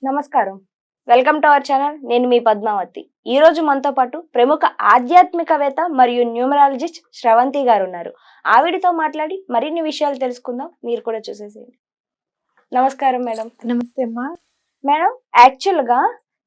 నమస్కారం. Welcome to our channel. నేను మీ పద్మావతి. ఈ రోజు మనతో పాటు ప్రముఖ ఆధ్యాత్మికవేత్త మరియు న్యూమరాలజిస్ట్ శ్రవంతి గారు ఉన్నారు. ఆవిడతో మాట్లాడి మరిన్ని విషయాలు తెలుసుకుందాం. మీరు కూడా చూసేసేయండి. నమస్కారం మేడం. నమస్తే అమ్మా. మేడం, యాక్చువల్గా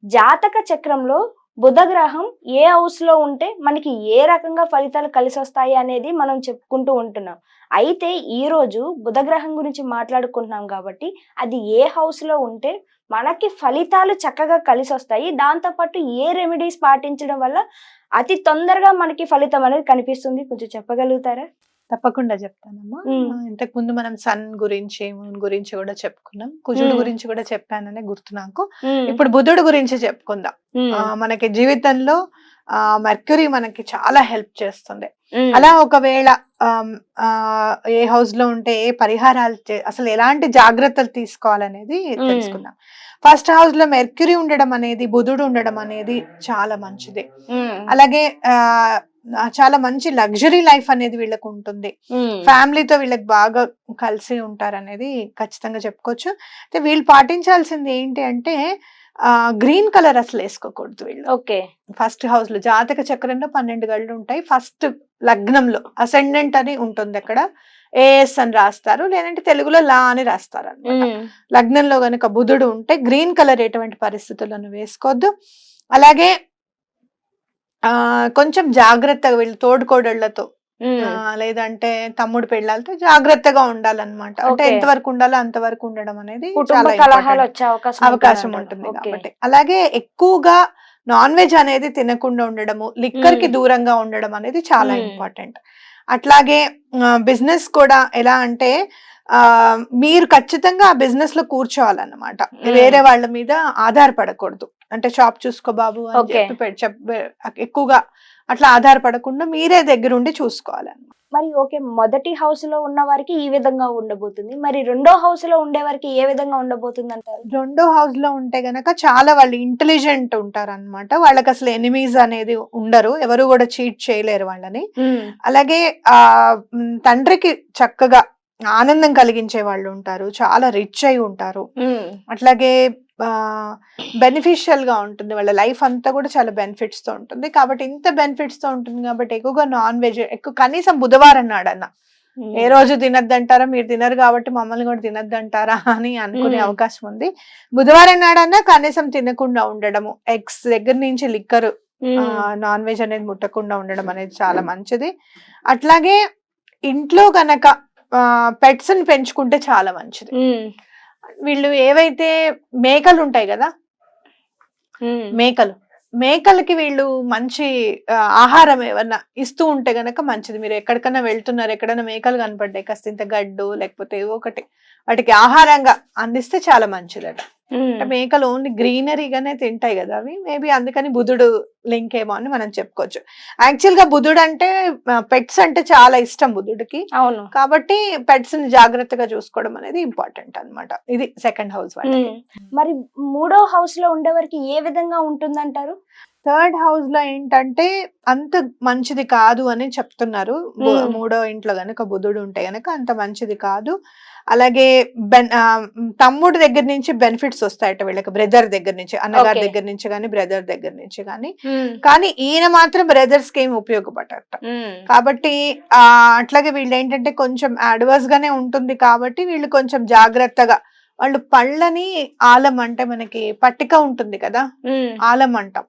జాతక చక్రంలో బుధ గ్రహం ఏ హౌస్ లో ఉంటే మనకి ఏ రకంగా ఫలితాలు కలిసి వస్తాయి అనేది మనం చెప్పుకుంటూ ఉంటున్నాం. అయితే ఈ రోజు బుధ గ్రహం గురించి మాట్లాడుకుంటున్నాం కాబట్టి అది ఏ హౌస్ లో ఉంటే మనకి ఫలితాలు చక్కగా కలిసి వస్తాయి, దాంతోపాటు ఏ రెమెడీస్ పాటించడం వల్ల అతి తొందరగా మనకి ఫలితం అనేది కనిపిస్తుంది, కొంచెం చెప్పగలుగుతారా? తప్పకుండా చెప్తానమ్మా. ఇంతకు ముందు మనం సన్ గురించి మూన్ గురించి కూడా చెప్పుకున్నాం, కుజుడు గురించి కూడా చెప్పాననే గుర్తు నాకు. ఇప్పుడు బుధుడు గురించి చెప్పుకుందాం. మనకి జీవితంలో మెర్క్యూరీ మనకి చాలా హెల్ప్ చేస్తుంది. అలా ఒకవేళ ఏ హౌస్ లో ఉంటే ఏ పరిహారాలు అసలు ఎలాంటి జాగ్రత్తలు తీసుకోవాలనేది తెలుసుకుందాం. ఫస్ట్ హౌస్ లో మెర్క్యూరీ ఉండడం అనేది, బుధుడు ఉండడం అనేది చాలా మంచిది. అలాగే చాలా మంచి లగ్జరీ లైఫ్ అనేది వీళ్ళకు ఉంటుంది. ఫ్యామిలీతో వీళ్ళకి బాగా కలిసి ఉంటారు అనేది ఖచ్చితంగా చెప్పుకోవచ్చు. అయితే వీళ్ళు పాటించాల్సింది ఏంటి అంటే గ్రీన్ కలర్ అసలు వేసుకోకూడదు వీళ్ళు. ఓకే. ఫస్ట్ హౌస్ లో జాతక చక్రంలో 12 గళ్ళు ఉంటాయి. ఫస్ట్ లగ్నంలో అసెండెంట్ అని ఉంటుంది, అక్కడ ఏఎస్ అని రాస్తారు, లేదంటే తెలుగులో లా అని రాస్తారు అనమాట. లగ్నంలో గనుక బుధుడు ఉంటే గ్రీన్ కలర్ ఎటువంటి పరిస్థితులను వేసుకోవద్దు. అలాగే కొంచెం జాగ్రత్తగా వీళ్ళు తోడుకోడళ్లతో లేదంటే తమ్ముడు పెళ్ళాలతో జాగ్రత్తగా ఉండాలన్నమాట. అంటే ఎంతవరకు ఉండాలో అంతవరకు ఉండడం అనేది చాలా అవకాశం ఉంటుంది కాబట్టి. అలాగే ఎక్కువగా నాన్ వెజ్ అనేది తినకుండా ఉండడము, లిక్కర్ కి దూరంగా ఉండడం అనేది చాలా ఇంపార్టెంట్. అట్లాగే బిజినెస్ కూడా ఎలా అంటే మీరు ఖచ్చితంగా ఆ బిజినెస్ లో కూర్చోవాలన్నమాట, వేరే వాళ్ళ మీద ఆధారపడకూడదు. అంటే షాప్ చూసుకో బాబు అని చెప్పి ఎక్కువగా అట్లా ఆధారపడకుండా మీరే దగ్గరుండి చూసుకోవాలన్నమాట. మరి ఓకే, మొదటి హౌస్ లో ఉన్న వారికి ఈ విధంగా ఉండబోతుంది, మరి రెండో హౌస్ లో ఉండే వారికి ఏ విధంగా ఉండబోతుంది అంటారు? రెండో హౌస్ లో ఉంటే గనక చాలా వాళ్ళు ఇంటెలిజెంట్ ఉంటారు అనమాట. వాళ్ళకి అసలు ఎనిమీస్ అనేది ఉండరు, ఎవరు కూడా చీట్ చేయలేరు వాళ్ళని. అలాగే తండ్రికి చక్కగా ఆనందం కలిగించే వాళ్ళు ఉంటారు, చాలా రిచ్ అయి ఉంటారు. అట్లాగే బెనిఫిషియల్ గా ఉంటుంది, వాళ్ళ లైఫ్ అంతా కూడా చాలా బెనిఫిట్స్ తో ఉంటుంది. కాబట్టి ఇంత బెనిఫిట్స్ తో ఉంటుంది కాబట్టి ఎక్కువగా నాన్ వెజ్ కనీసం బుధవారం నాడన్నా, ఏ రోజు తినద్దంటారా, మీరు తినరు కాబట్టి మమ్మల్ని కూడా తినద్దంటారా అని అనుకునే అవకాశం ఉంది. బుధవారం నాడన్నా కనీసం తినకుండా ఉండడము, ఎగ్స్ దగ్గర నుంచి లిక్కర్, నాన్ వెజ్ అనేది ముట్టకుండా ఉండడం అనేది చాలా మంచిది. అట్లాగే ఇంట్లో గనక పెట్స్ ని పెంచుకుంటే చాలా మంచిది. వీళ్ళు ఏవైతే మేకలు ఉంటాయి కదా, మేకలకి వీళ్ళు మంచి ఆహారం ఏమన్నా ఇస్తూ ఉంటే గనక మంచిది. మీరు ఎక్కడికన్నా వెళ్తున్నారు, ఎక్కడైనా మేకలు కనపడ్డాయి, కాస్త ఇంత గడ్డు లేకపోతే ఏవో ఒకటి వాటికి ఆహారంగా అందిస్తే చాలా మంచిదట. అంటే మేకలు ఓన్లీ గ్రీనరీగానే తింటాయి కదా అవి, మేబీ అందుకని బుధుడు లింక్ ఏమో అని మనం చెప్పుకోవచ్చు. యాక్చువల్ గా బుధుడు అంటే పెట్స్ అంటే చాలా ఇష్టం బుధుడికి. అవును, కాబట్టి పెట్స్ ని జాగ్రత్తగా చూసుకోవడం అనేది ఇంపార్టెంట్ అన్నమాట. ఇది సెకండ్ హౌస్ వాళ్ళకి. మరి మూడో హౌస్ లో ఉండే వారికి ఏ విధంగా ఉంటుందంటారు? థర్డ్ హౌస్ లో ఏంటంటే అంత మంచిది కాదు అని చెప్తున్నారు. మూడో ఇంట్లో గనక బుధుడు ఉంటే గనక అంత మంచిది కాదు. అలాగే తమ్ముడు దగ్గర నుంచి బెనిఫిట్స్ వస్తాయట వీళ్ళకి, బ్రదర్ దగ్గర నుంచి, అన్నగారి దగ్గర నుంచి కానీ బ్రదర్ దగ్గర నుంచి కానీ ఈయన మాత్రం బ్రదర్స్ కి ఏమి ఉపయోగపడట. కాబట్టి అట్లాగే వీళ్ళు ఏంటంటే కొంచెం అడ్వర్స్ గానే ఉంటుంది కాబట్టి వీళ్ళు కొంచెం జాగ్రత్తగా వాళ్ళు పళ్ళని ఆలం అంటే మనకి పట్టిక ఉంటుంది కదా, ఆలం అంటాం,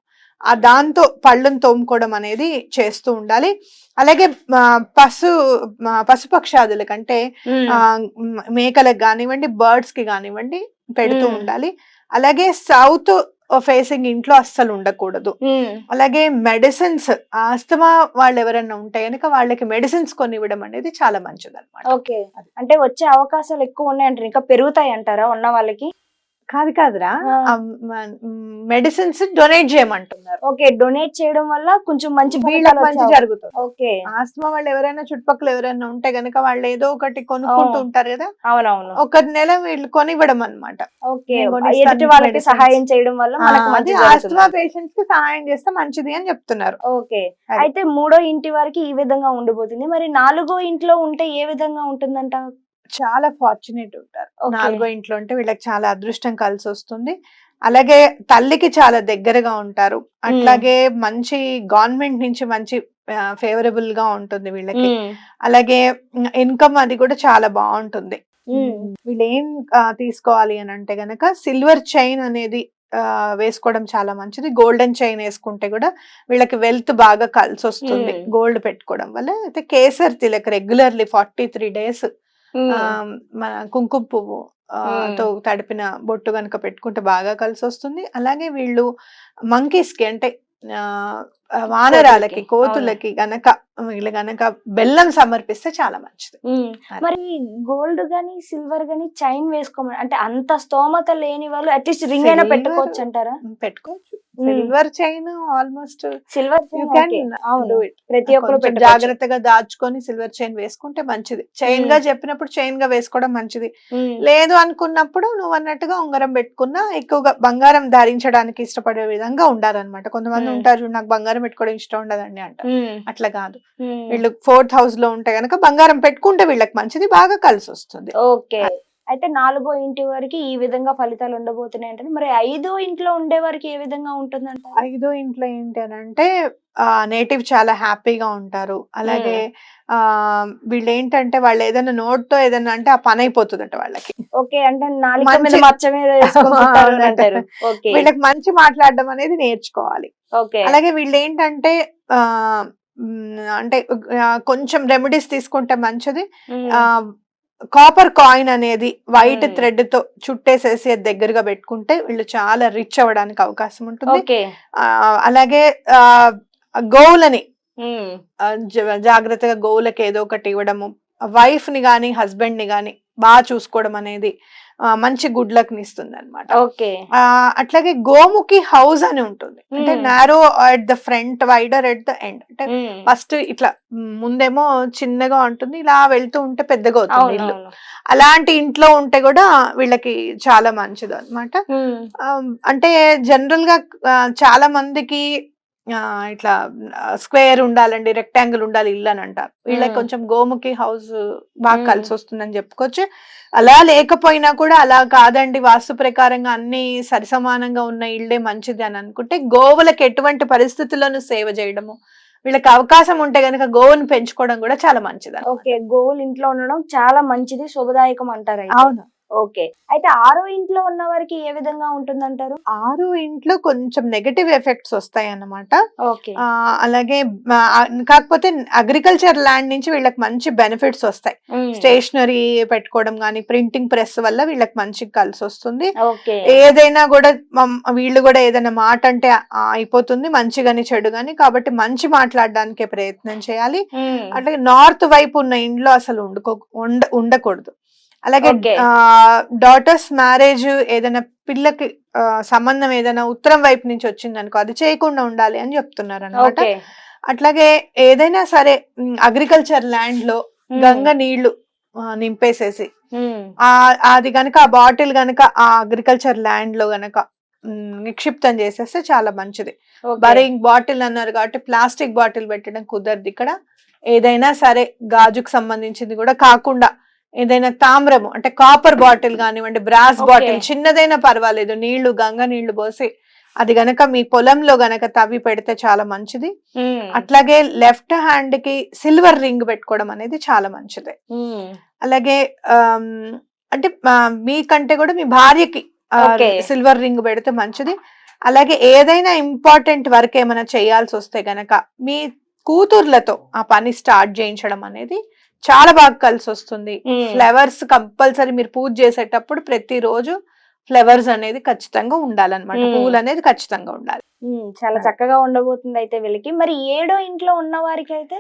దాంతో పళ్ళను తోముకోవడం అనేది చేస్తూ ఉండాలి. అలాగే పశుపక్షాదుల కంటే మేకలకు కానివ్వండి, బర్డ్స్ కి కానివ్వండి పెడుతూ ఉండాలి. అలాగే సౌత్ ఫేసింగ్ ఇంట్లో అస్సలు ఉండకూడదు. అలాగే మెడిసిన్స్, ఆస్తమా వాళ్ళు ఎవరైనా ఉంటే కనుక వాళ్ళకి మెడిసిన్స్ కొనివ్వడం అనేది చాలా మంచిది అనమాట. ఓకే, అంటే వచ్చే అవకాశాలు ఎక్కువ ఉన్నాయంటారు, ఇంకా పెరుగుతాయి అంటారా ఉన్న వాళ్ళకి? కాదురా, మెడిసిన్స్ డొనేట్ చేయమంటున్నారు. ఓకే, డొనేట్ చేయడం వల్ల కొంచెం మంచి జరుగుతుంది. ఓకే, ఆస్తమా వాళ్ళు ఎవరైనా చుట్టుపక్కల ఎవరైనా ఉంటే గనక వాళ్ళు ఏదో ఒకటి కొనుక్కుంటూ ఉంటారు కదా. అవునవును, ఒక నెల వీళ్ళు కొనివ్వడం అనమాట. ఓకే, ఎదుటి వాళ్ళకి సహాయం చేయడం వల్ల ఆస్తమా పేషెంట్స్ కి సహాయం చేస్తే మంచిది అని చెప్తున్నారు. ఓకే, అయితే మూడో ఇంటి వారికి ఈ విధంగా ఉండబోతుంది. మరి నాలుగో ఇంట్లో ఉంటే ఏ విధంగా ఉంటుందంట? చాలా ఫార్చునేట్ ఉంటారు. నాలుగో ఇంట్లో ఉంటే వీళ్ళకి చాలా అదృష్టం కలిసి వస్తుంది. అలాగే తల్లికి చాలా దగ్గరగా ఉంటారు. అట్లాగే మంచి గవర్నమెంట్ నుంచి మంచి ఫేవరబుల్ గా ఉంటుంది వీళ్ళకి. అలాగే ఇన్కమ్ అది కూడా చాలా బాగుంటుంది. వీళ్ళు ఏం తీసుకోవాలి అని అంటే గనక సిల్వర్ చైన్ అనేది వేసుకోవడం చాలా మంచిది. గోల్డెన్ చైన్ వేసుకుంటే కూడా వీళ్ళకి వెల్త్ బాగా కలిసి వస్తుంది గోల్డ్ పెట్టుకోవడం వల్ల. అయితే కేసర్ తిలక్ రెగ్యులర్లీ 43 days మన కుంకుమ పువ్వు తో తడిపిన బొట్టు గనక పెట్టుకుంటే బాగా కలిసి వస్తుంది. అలాగే వీళ్ళు మంకీస్ కి అంటే వానరాలకి కోతులకి గనక వీళ్ళు గనక బెల్లం సమర్పిస్తే చాలా మంచిది. మరి గోల్డ్ గానీ సిల్వర్ గానీ చైన్ వేసుకోమని అంటే అంత స్తోమత లేని వాళ్ళు అట్లీస్ట్ రింగ్ అయినా పెట్టుకోవచ్చు అంటారా? పెట్టుకోవచ్చు. సిల్వర్ చైన్ ఆల్మోస్ట్ సిల్వర్ ప్రతి ఒక్కరు జాగ్రత్తగా దాచుకొని సిల్వర్ చైన్ వేసుకుంటే మంచిది. చైన్ గా చెప్పినప్పుడు చైన్ గా వేసుకోవడం మంచిది. లేదు అనుకున్నప్పుడు నువ్వు అన్నట్టుగా ఉంగరం పెట్టుకున్నా ఎక్కువగా బంగారం ధరించడానికి ఇష్టపడే విధంగా ఉండాలన్నమాట. కొంతమంది ఉంటారు నాకు బంగారం పెట్టుకోవడం ఇష్టం ఉండదండి అంటారు. అట్లా కాదు. వీళ్ళు 4th house లో ఉంటే గనక బంగారం పెట్టుకుంటే వీళ్ళకి మంచిది, బాగా కలిసి వస్తుంది. ఓకే. అయితే 4వ ఇంటి వారికి ఈ విధంగా ఫలితాలు ఉండబోతున్నాయి అంటే మరి 5వ ఇంట్లో ఉండే వారికి ఏ విధంగా ఉంటుందంట? 5వ ఇంట్లో ఏంటి అని అంటే నేటివ్ చాలా హ్యాపీగా ఉంటారు. అలాగే వీళ్ళు ఏంటంటే వాళ్ళు ఏదైనా నోట్ తో ఏదైనా అంటే ఆ పని అయిపోతుందంట వాళ్ళకి. ఓకే. అంటే నాలుక మీద మచ్చ మీద వేసుకుంటారు. ఓకే. వీళ్ళకి మంచి మాట్లాడడం అనేది నేర్చుకోవాలి. ఓకే. అలాగే వీళ్ళు ఏంటంటే అంటే కొంచెం రెమెడీస్ తీసుకుంటే మంచిది. కాపర్ కాయిన్ అనేది వైట్ థ్రెడ్ తో చుట్టేసేసి దగ్గరగా పెట్టుకుంటే వీళ్ళు చాలా రిచ్ అవ్వడానికి అవకాశం ఉంటుంది. అలాగే గోవులని జాగ్రత్తగా గోవులకి ఏదో ఒకటి ఇవ్వడము, వైఫ్ ని గాని హస్బెండ్ ని గాని బాగా చూసుకోవడం అనేది మంచి గుడ్ లక్ ని ఇస్తుంది అనమాట. అట్లాగే గోముఖి హౌస్ అని ఉంటుంది. అంటే narrow at the front, wider at the end. అంటే ఫస్ట్ ఇట్లా ముందేమో చిన్నగా ఉంటుంది, ఇలా వెళ్తూ ఉంటే పెద్దగా అవుతుంది ఇల్లు. అలాంటి ఇంట్లో ఉంటే కూడా వీళ్ళకి చాలా మంచిది అనమాట. అంటే జనరల్ గా చాలా మందికి ఇట్లా స్క్వేర్ ఉండాలండి, రెక్టాంగిల్ ఉండాలి ఇల్లు అని అంటారు. వీళ్ళకి కొంచెం గోముఖి హౌస్ బాగా కలిసి వస్తుందని చెప్పుకోవచ్చు. అలా లేకపోయినా కూడా అలా కాదండి, వాస్తు ప్రకారంగా అన్ని సరిసమానంగా ఉన్న ఇల్లే మంచిది అని అనుకుంటే గోవులకు ఎటువంటి పరిస్థితుల్లోనూ సేవ చేయడము, వీళ్ళకి అవకాశం ఉంటే గనక గోవును పెంచుకోవడం కూడా చాలా మంచిది. ఓకే. గోవులు ఇంట్లో ఉండడం చాలా మంచిది, శుభదాయకం అంటారు. అవును. ఓకే. అయితే 6వ ఇంట్లో ఉన్న వారికి ఏ విధంగా ఉంటుందంటారు? 6వ ఇంట్లో కొంచెం నెగటివ్ ఎఫెక్ట్స్ వస్తాయి అన్నమాట. ఓకే. అలాగే కాకపోతే అగ్రికల్చర్ ల్యాండ్ నుంచి వీళ్ళకి మంచి బెనిఫిట్స్ వస్తాయి. స్టేషనరీ పెట్టుకోవడం గానీ, ప్రింటింగ్ ప్రెస్ వల్ల వీళ్ళకి మంచి కలిసి వస్తుంది. ఏదైనా కూడా వీళ్ళు కూడా ఏదైనా మాట అంటే అయిపోతుంది, మంచి గాని చెడు గాని. కాబట్టి మంచి మాట్లాడడానికే ప్రయత్నం చేయాలి. అట్లాగే నార్త్ వైపు ఉన్న ఇంట్లో అసలు ఉండకూడదు. అలాగే డాటర్స్ మ్యారేజ్ ఏదైనా పిల్లకి సంబంధం ఏదైనా ఉత్తరం వైపు నుంచి వచ్చింది అనుకో అది చేయకుండా ఉండాలి అని చెప్తున్నారు అనమాట. అట్లాగే ఏదైనా సరే అగ్రికల్చర్ ల్యాండ్ లో గంగ నీళ్లు నింపేసేసి అది గనక ఆ బాటిల్ గనక ఆ అగ్రికల్చర్ ల్యాండ్ లో గనక నిక్షిప్తం చేసేస్తే చాలా మంచిది. బరింగ్ బాటిల్ అన్నారు కాబట్టి ప్లాస్టిక్ బాటిల్ పెట్టడం కుదరదు ఇక్కడ. ఏదైనా సరే గాజుకు సంబంధించింది కూడా కాకుండా ఏదైనా తామ్రము అంటే కాపర్ బాటిల్ కానివ్వండి, బ్రాస్ బాటిల్ చిన్నదైనా పర్వాలేదు, నీళ్లు గంగ నీళ్లు పోసి అది గనక మీ పొలంలో గనక తవ్వి పెడితే చాలా మంచిది. అట్లాగే లెఫ్ట్ హ్యాండ్ కి సిల్వర్ రింగ్ పెట్టుకోవడం అనేది చాలా మంచిది. అలాగే అంటే మీకంటే కూడా మీ భార్యకి సిల్వర్ రింగ్ పెడితే మంచిది. అలాగే ఏదైనా ఇంపార్టెంట్ వర్క్ ఏమైనా చేయాల్సి వస్తే గనక మీ కూతుర్లతో ఆ పని స్టార్ట్ చేయించడం అనేది చాలా బాగా కలిసి వస్తుంది. ఫ్లవర్స్ కంపల్సరీ మీరు పూజ చేసేటప్పుడు ప్రతిరోజు ఫ్లవర్స్ అనేది ఖచ్చితంగా ఉండాలన్నమాట, పువ్వులు అనేది ఖచ్చితంగా ఉండాలి. చాలా చక్కగా ఉండబోతుంది అయితే వీళ్ళకి. మరి 7వ ఇంట్లో ఉన్న వారికి అయితే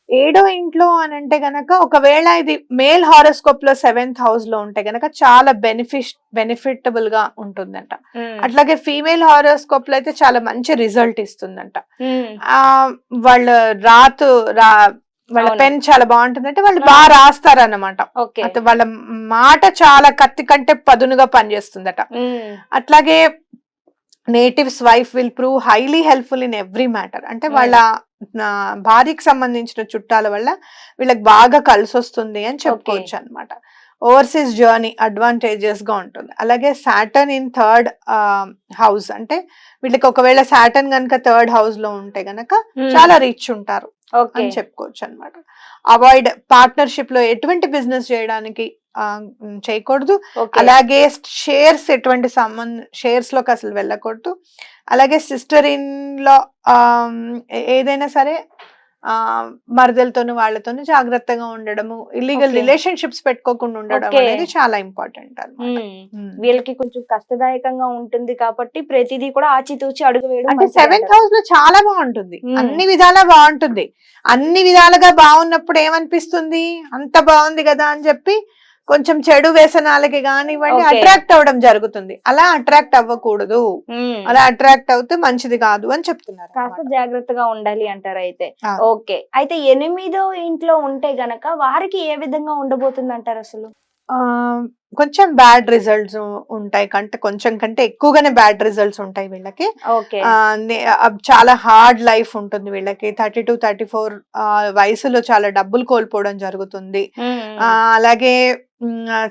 7వ ఇంట్లో అని అంటే గనక ఒకవేళ ఇది మేల్ హారోస్కోప్ లో 7th house లో ఉంటే గనక చాలా బెనిఫిటబుల్ గా ఉంటుందంట. అట్లాగే ఫీమేల్ హారోస్కోప్ లో అయితే చాలా మంచి రిజల్ట్ ఇస్తుందంట. వాళ్ళ పెన్ చాలా బాగుంటుందంటే వాళ్ళు బాగా రాస్తారన్నమాట. వాళ్ళ మాట చాలా కత్తి కంటే పదునుగా పనిచేస్తుందట. అట్లాగే natives wife will prove highly helpful in every matter. అంటే వాళ్ళ భార్యకి సంబంధించిన చుట్టాల వల్ల వీళ్ళకి బాగా కలిసి వస్తుంది అని చెప్పుకోవచ్చు అనమాట. ఓవర్సీస్ జర్నీ అడ్వాంటేజెస్ గా ఉంటుంది. అలాగే సాటర్న్ ఇన్ థర్డ్ హౌస్ అంటే వీళ్ళకి ఒకవేళ సాటర్న్ కనుక థర్డ్ హౌస్ లో ఉంటే గనక చాలా రిచ్ ఉంటారు అని చెప్పుకోవచ్చు అనమాట. అవాయిడ్ పార్ట్నర్షిప్ లో ఎటువంటి బిజినెస్ చేయడానికి చేయకూడదు. అలాగే షేర్స్ ఎటువంటి షేర్స్ లోకి అసలు వెళ్ళకూడదు. అలాగే సిస్టర్ ఇన్ లో ఏదైనా సరే మరదలతోను వాళ్ళతోను జాగ్రత్తగా ఉండడము, ఇల్లీగల్ రిలేషన్షిప్స్ పెట్టుకోకుండా ఉండడం అనేది చాలా ఇంపార్టెంట్ అన్నమాట. వీళ్ళకి కొంచెం కష్టదాయకంగా ఉంటుంది కాబట్టి ప్రతిదీ కూడా ఆచితూచి అడుగు వేయడం. అంటే 7th హౌస్ లో చాలా బాగుంటుంది, అన్ని విధాలా బాగుంటుంది. అన్ని విధాలుగా బాగున్నప్పుడు ఏమనిపిస్తుంది, అంత బాగుంది కదా అని చెప్పి కొంచెం చెడు వ్యసనాలకి కానివ్వండి అట్రాక్ట్ అవ్వడం జరుగుతుంది. అలా అట్రాక్ట్ అవ్వకూడదు, అలా అట్రాక్ట్ అవుతే మంచిది కాదు అని చెప్తున్నారు. కాస్త జాగ్రత్తగా ఉండాలి అంటారు అయితే. ఓకే, అయితే 8వ ఇంట్లో ఉంటే గనక వారికి ఏ విధంగా ఉండబోతుంది అంటారు అసలు? కొంచెం బ్యాడ్ రిజల్ట్స్ ఉంటాయి, కొంచెం కంటే ఎక్కువగానే బ్యాడ్ రిజల్ట్స్ ఉంటాయి వీళ్ళకి. చాలా హార్డ్ లైఫ్ ఉంటుంది వీళ్ళకి. 32-34 వయసులో చాలా డబ్బులు కోల్పోవడం జరుగుతుంది. అలాగే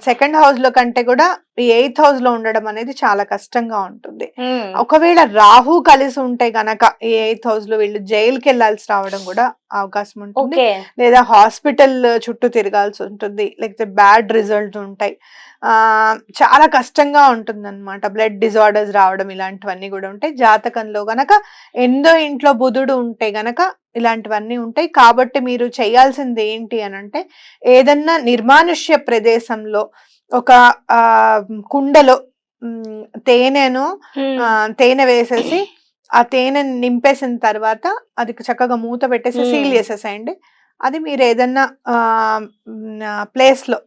సెకండ్ హౌస్ లో కంటే కూడా 8th హౌస్ లో ఉండడం అనేది చాలా కష్టంగా ఉంటుంది. ఒకవేళ రాహు కలిసి ఉంటే గనక ఈ 8th హౌస్ లో వీళ్ళు జైలుకి వెళ్లాల్సి రావడం కూడా అవకాశం ఉంటుంది, లేదా హాస్పిటల్ చుట్టూ తిరగాల్సి ఉంటుంది, లేకపోతే బ్యాడ్ రిజల్ట్స్ ఉంటాయి. చాలా కష్టంగా ఉంటుంది అనమాట. బ్లడ్ డిజార్డర్స్ రావడం ఇలాంటివన్నీ కూడా ఉంటాయి. జాతకంలో గనక 8వ ఇంట్లో బుధుడు ఉంటే గనక ఇలాంటివన్నీ ఉంటాయి. కాబట్టి మీరు చేయాల్సింది ఏంటి అని అంటే, ఏదన్నా నిర్మానుష్య ప్రదేశంలో ఒక కుండలో తేనె వేసేసి ఆ తేనె నింపేసిన తర్వాత అది చక్కగా మూత పెట్టేసి సీల్ చేసేసేయండి. అది మీరు ఏదన్నా ప్లేస్ లో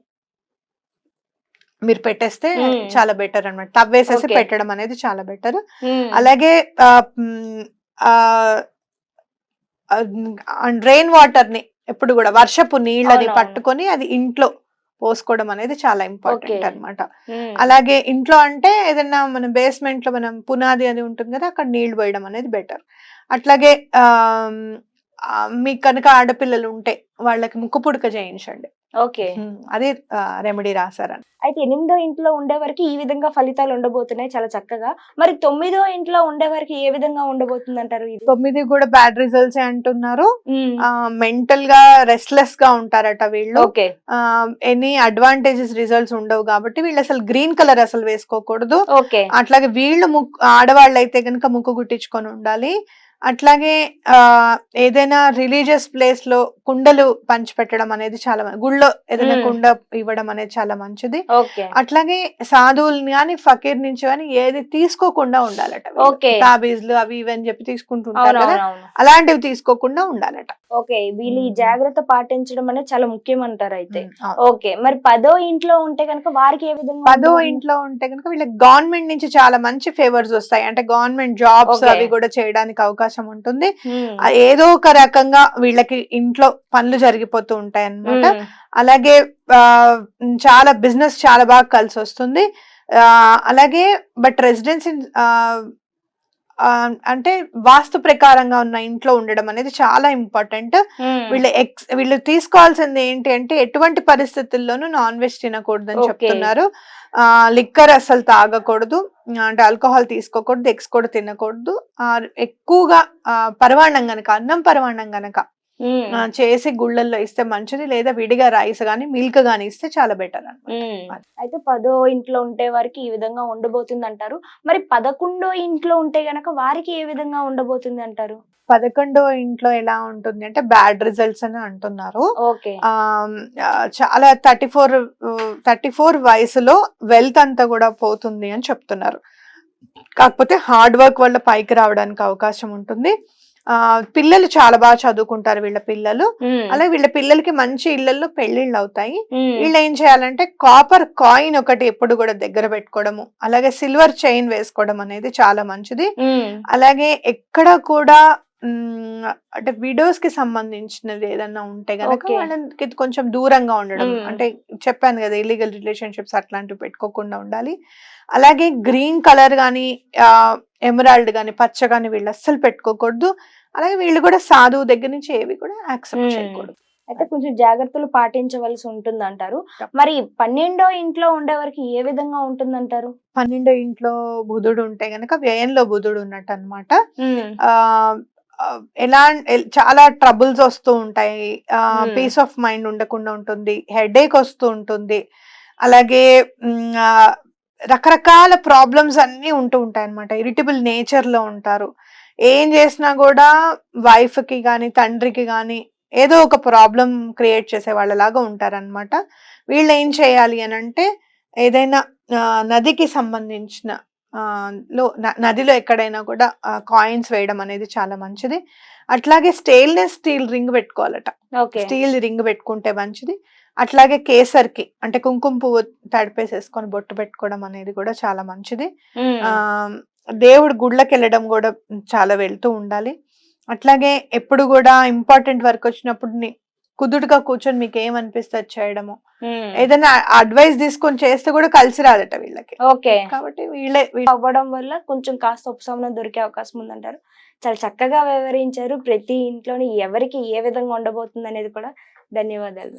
మీరు పెట్టేస్తే చాలా బెటర్ అన్నమాట. తవ్వేసేసి పెట్టడం అనేది చాలా బెటర్. అలాగే రెయిన్ వాటర్ ని ఎప్పుడు కూడా వర్షపు నీళ్ళని పట్టుకొని అది ఇంట్లో పోసుకోవడం అనేది చాలా ఇంపార్టెంట్ అన్నమాట. అలాగే ఇంట్లో అంటే ఏదైనా మనం బేస్మెంట్ లో మనం పునాది అది ఉంటుంది కదా, అక్కడ నీళ్లు పోయడం అనేది బెటర్. అట్లాగే మీకు కనుక ఆడపిల్లలు ఉంటే వాళ్ళకి ముక్కు పుడక చేయించండి. ఓకే, అదే రెమెడీ రాశారని. అయితే 8వ ఇంట్లో ఉండే వరకు ఈ విధంగా ఫలితాలు ఉండబోతున్నాయి చాలా చక్కగా. మరి 9వ ఇంట్లో ఉండే వరకు ఏ విధంగా ఉండబోతుంది అంటారు? 9 కూడా బ్యాడ్ రిజల్ట్స్ అంటున్నారు. మెంటల్ గా రెస్ట్లెస్ గా ఉంటారట వీళ్ళు. ఎనీ అడ్వాంటేజెస్ రిజల్ట్స్ ఉండవు కాబట్టి వీళ్ళు అసలు గ్రీన్ కలర్ అసలు వేసుకోకూడదు. అట్లాగే వీళ్ళు ఆడవాళ్ళు అయితే కనుక ముక్కు గుట్టించుకొని ఉండాలి. అట్లాగే ఏదైనా రిలీజియస్ ప్లేస్ లో కుండలు పంచిపెట్టడం అనేది చాలా గుళ్ళో ఏదైనా కుండ ఇవ్వడం అనేది చాలా మంచిది. అట్లాగే సాధువుల్ని కానీ ఫకీర్ నుంచి కానీ ఏది తీసుకోకుండా ఉండాలట. తాబీజ్లు అవి ఇవి అని చెప్పి తీసుకుంటుంటారు కదా, అలాంటివి తీసుకోకుండా ఉండాలట. ఓకే, వీళ్ళు ఈ జాగ్రత్త పాటించడం అనేది చాలా ముఖ్యం అంటారు అయితే. ఓకే, మరి 10వ ఇంట్లో ఉంటే కనుక వారికి ఏ విధంగా? 10వ ఇంట్లో ఉంటే కనుక వీళ్ళకి గవర్నమెంట్ నుంచి చాలా మంచి ఫేవర్స్ వస్తాయి. అంటే గవర్నమెంట్ జాబ్స్ అవి కూడా చేయడానికి అవకాశం ఉంటుంది. ఏదో ఒక రకంగా వీళ్ళకి ఇంట్లో పనులు జరిగిపోతూ ఉంటాయి అన్నమాట. అలాగే చాలా బిజినెస్ చాలా బాగా కలిసి వస్తుంది. అలాగే బట్ రెసిడెన్సీ అంటే వాస్తు ప్రకారంగా ఉన్న ఇంట్లో ఉండడం అనేది చాలా ఇంపార్టెంట్. వీళ్ళు తీసుకోవాల్సింది ఏంటి అంటే, ఎటువంటి పరిస్థితుల్లోనూ నాన్ వెజ్ తినకూడదు అని చెప్తున్నారు. లిక్కర్ అసలు తాగకూడదు, అంటే ఆల్కహాల్ తీసుకోకూడదు, ఎగ్స్ కూడా తినకూడదు. ఎక్కువగా పరవాణం గనక, అన్నం పరవాణం గనక చేసి గుళ్ళల్లో ఇస్తే మంచిది, లేదా విడిగా రైస్ గానీ మిల్క్ గానీ ఇస్తే చాలా బెటర్ అన్నమాట. అయితే 10వ ఇంట్లో ఉంటే వారికి ఈ విధంగా ఉండబోతుంది అంటారు. మరి 11వ ఇంట్లో ఉంటే గనక వారికి ఏ విధంగా ఉండబోతుంది అంటారు? 11వ ఇంట్లో ఎలా ఉంటుంది అంటే బ్యాడ్ రిజల్ట్స్ అని అంటున్నారు. చాలా 34 వయసులో వెల్త్ అంతా కూడా పోతుంది అని చెప్తున్నారు. కాకపోతే హార్డ్ వర్క్ వల్ల పైకి రావడానికి అవకాశం ఉంటుంది. పిల్లలు చాలా బాగా చదువుకుంటారు వీళ్ళ పిల్లలు. అలాగే వీళ్ళ పిల్లలకి మంచి ఇళ్లలో పెళ్లిళ్ళు అవుతాయి. వీళ్ళు ఏం చేయాలంటే కాపర్ కాయిన్ ఒకటి ఎప్పుడు కూడా దగ్గర పెట్టుకోవడము, అలాగే సిల్వర్ చైన్ వేసుకోవడం అనేది చాలా మంచిది. అలాగే ఎక్కడ కూడా అంటే విడోస్ కి సంబంధించినది ఏదన్నా ఉంటే గనక వాళ్ళకి కొంచెం దూరంగా ఉండడం, అంటే చెప్పాను కదా ఇల్లీగల్ రిలేషన్షిప్స్ అట్లాంటివి పెట్టుకోకుండా ఉండాలి. అలాగే గ్రీన్ కలర్ గానీ ఎమరాల్డ్ గానీ పచ్చ గానీ వీళ్ళు అస్సలు పెట్టుకోకూడదు. అలాగే వీళ్ళు కూడా సాధువు దగ్గర నుంచి ఏవి కూడా యాక్సెప్ట్ చేయకూడదు. అయితే కొంచెం జాగ్రత్తలు పాటించవలసి ఉంటుంది అంటారు. తప్ప- మరి 12వ ఇంట్లో ఉండేవారికి ఏ విధంగా ఉంటుందంటారు? 12 ఇంట్లో బుధుడు ఉంటే గనక వ్యయంలో బుధుడు ఉన్నట్టు అనమాట. ఆ ఆ, ఎలా చాలా ట్రబుల్స్ వస్తూ ఉంటాయి. పీస్ ఆఫ్ మైండ్ ఉండకుండా ఉంటుంది, హెడేక్ వస్తూ ఉంటుంది. అలాగే రకరకాల ప్రాబ్లమ్స్ అన్ని ఉంటూ ఉంటాయి అనమాట. ఇరిటబుల్ నేచర్ లో ఉంటారు. ఏం చేసినా కూడా వైఫ్ కి గాని తండ్రికి గాని ఏదో ఒక ప్రాబ్లం క్రియేట్ చేసే వాళ్ళలాగా ఉంటారన్నమాట. వీళ్ళు ఏం చేయాలి అని అంటే ఏదైనా నదికి సంబంధించిన నదిలో ఎక్కడైనా కూడా కాయిన్స్ వేయడం అనేది చాలా మంచిది. అట్లాగే స్టెయిన్లెస్ స్టీల్ రింగ్ పెట్టుకోవాలట. స్టీల్ రింగ్ పెట్టుకుంటే మంచిది. అట్లాగే కేసర్కి అంటే కుంకుమ పువ్వు తడిపేసేసుకొని బొట్టు పెట్టుకోవడం అనేది కూడా చాలా మంచిది. దేవుడు గుళ్ళకి వెళ్ళడం కూడా చాలా వెళ్తూ ఉండాలి. అట్లాగే ఎప్పుడు కూడా ఇంపార్టెంట్ వర్క్ వచ్చినప్పుడు కుదురుగా కూర్చొని మీకు ఏమనిపిస్తే చేయడము, ఏదైనా అడ్వైస్ తీసుకొని చేస్తే కూడా కలిసి రాదట వీళ్ళకి. కాబట్టి వీళ్ళే అవ్వడం వల్ల కొంచెం కాస్త ఉపశమనం దొరికే అవకాశం ఉందంటారు. చాలా చక్కగా వివరించారు. ప్రతి ఇంట్లోని ఎవరికి ఏ విధంగా ఉండబోతుంది అనేది కూడా. ధన్యవాదాలు.